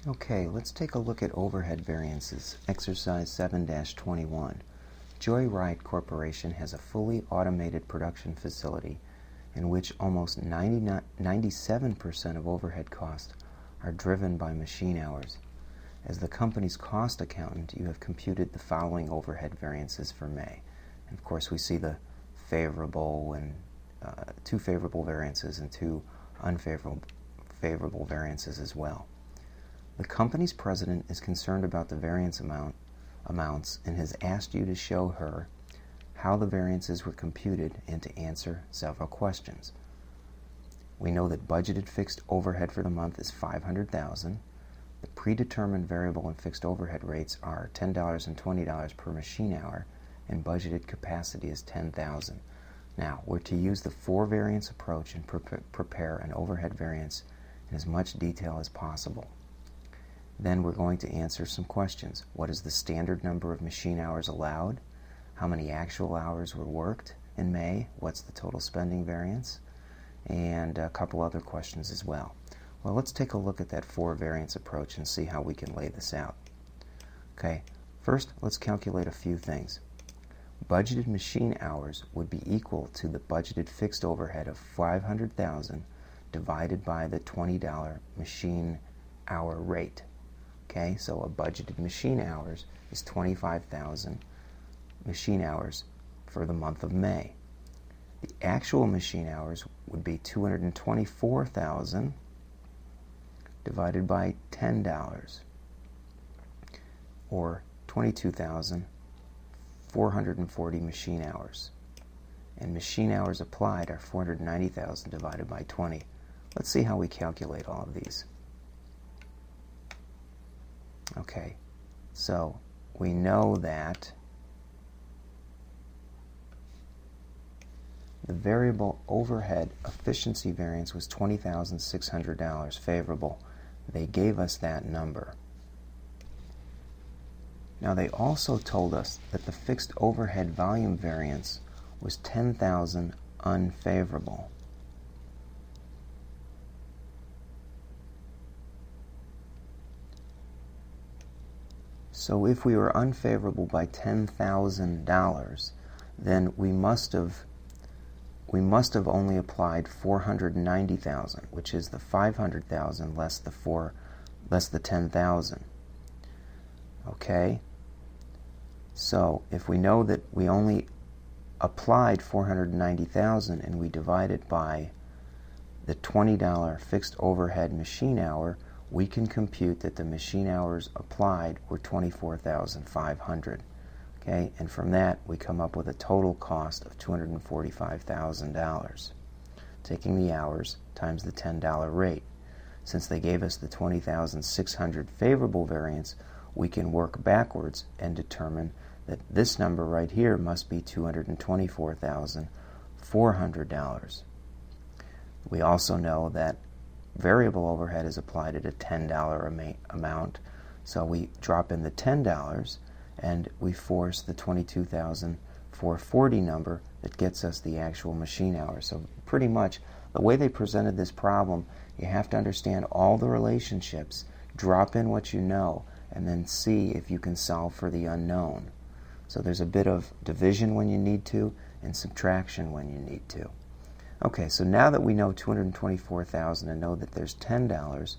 Okay, let's take a look at overhead variances, exercise 7-21. Joyride Corporation has a fully automated production facility in which almost 97% of overhead costs are driven by machine hours. As the company's cost accountant, you have computed the following overhead variances for May. And of course, we see the favorable and two favorable variances and two unfavorable variances as well. The company's president is concerned about the variance amounts and has asked you to show her how the variances were computed and to answer several questions. We know that budgeted fixed overhead for the month is $500,000. The predetermined variable and fixed overhead rates are $10 and $20 per machine hour, and budgeted capacity is $10,000. Now, we're to use the four-variance approach and prepare an overhead variance in as much detail as possible. Then we're going to answer some questions. What is the standard number of machine hours allowed? How many actual hours were worked in May? What's the total spending variance? And a couple other questions as well. Well, let's take a look at that four-variance approach and see how we can lay this out. Okay, first let's calculate a few things. Budgeted machine hours would be equal to the budgeted fixed overhead of $500,000 divided by the $20 machine hour rate. Okay, so a budgeted machine hours is 25,000 machine hours for the month of May. The actual machine hours would be 224,000 divided by $10, or 22,440 machine hours. And machine hours applied are 490,000 divided by 20. Let's see how we calculate all of these. Okay, so we know that the variable overhead efficiency variance was $20,600 favorable. They gave us that number. Now they also told us that the fixed overhead volume variance was $10,000 unfavorable. So if we were unfavorable by $10,000, then we must have only applied 490,000, which is the 500,000 less the 10,000. Okay? So if we know that we only applied 490,000 and we divide it by the $20 fixed overhead machine hour, we can compute that the machine hours applied were 24,500. Okay, and from that we come up with a total cost of $245,000, taking the hours times the $10 rate. Since they gave us the 20,600 favorable variance, we can work backwards and determine that this number right here must be $224,400. We also know that variable overhead is applied at a $10 amount, so we drop in the $10 and we force the 22,440 number that gets us the actual machine hours. So pretty much the way they presented this problem, you have to understand all the relationships, drop in what you know, and then see if you can solve for the unknown. So there's a bit of division when you need to and subtraction when you need to. Okay, so now that we know 224,000 and know that there's $10,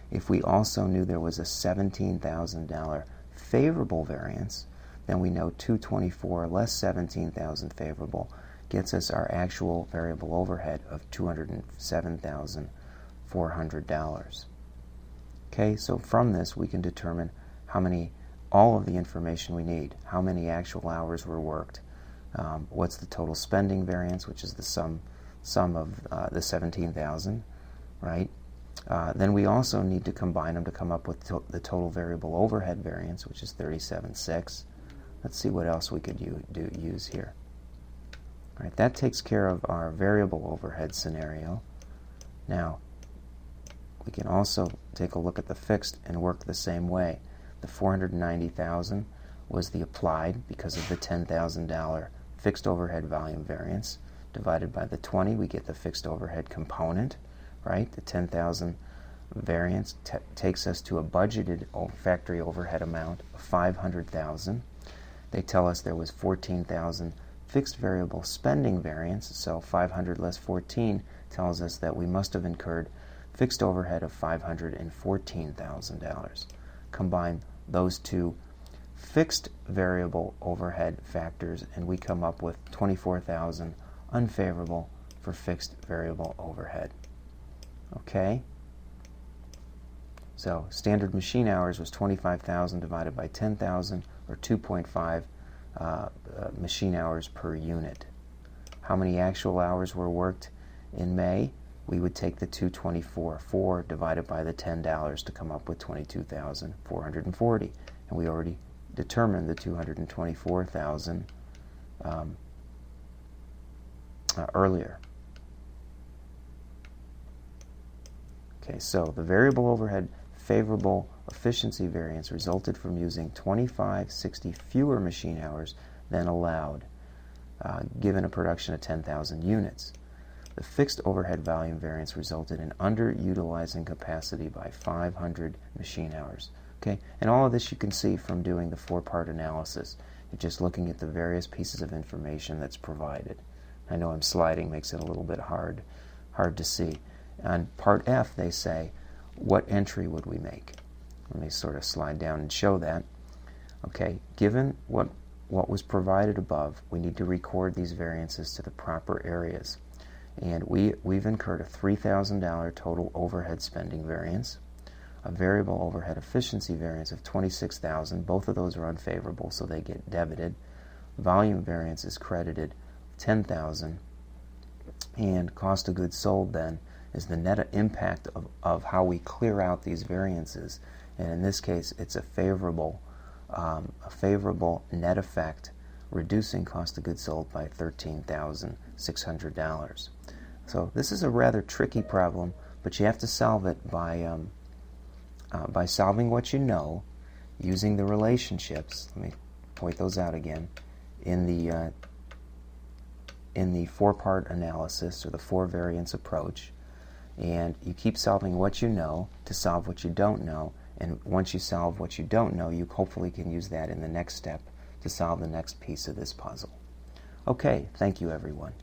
if we also knew there was a $17,000 favorable variance, then we know 224 less 17,000 favorable gets us our actual variable overhead of $207,400. Okay, so from this we can determine all of the information we need, how many actual hours were worked, what's the total spending variance, which is the sum of the 17,000, right? Then we also need to combine them to come up with the total variable overhead variance, which is 37,600. Let's see what else we could use here. All right, that takes care of our variable overhead scenario. Now, we can also take a look at the fixed and work the same way. The 490,000 was the applied because of the $10,000 fixed overhead volume variance. Divided by the 20, we get the fixed overhead component, right? The 10,000 Variance takes us to a budgeted factory overhead amount of $500,000. They tell us there was $14,000 fixed variable spending variance, so 500 less 14 tells us that we must have incurred fixed overhead of $514,000. Combine those two fixed variable overhead factors and we come up with $24,000 unfavorable for fixed variable overhead. Okay? So standard machine hours was 25,000 divided by 10,000, or 2.5 machine hours per unit. How many actual hours were worked in May? We would take the 224 divided by the $10 to come up with 22,440. And we already determined the 224,000 earlier. Okay, so the variable overhead favorable efficiency variance resulted from using 2560 fewer machine hours than allowed, given a production of 10,000 units. The fixed overhead volume variance resulted in underutilizing capacity by 500 machine hours. Okay, and all of this you can see from doing the four-part analysis. You're just looking at the various pieces of information that's provided. I know I'm sliding, makes it a little bit hard to see. On part F, they say, what entry would we make? Let me sort of slide down and show that. Okay, given what was provided above, we need to record these variances to the proper areas. And we've incurred a $3,000 total overhead spending variance, a variable overhead efficiency variance of $26,000. Both of those are unfavorable, so they get debited. Volume variance is credited $10,000. And cost of goods sold then is the net impact of how we clear out these variances. And in this case, it's a favorable net effect, reducing cost of goods sold by $13,600. So this is a rather tricky problem, but you have to solve it by solving what you know, using the relationships. Let me point those out again in the four-part analysis, or the four-variance approach. And you keep solving what you know to solve what you don't know. And once you solve what you don't know, you hopefully can use that in the next step to solve the next piece of this puzzle. Okay, thank you everyone.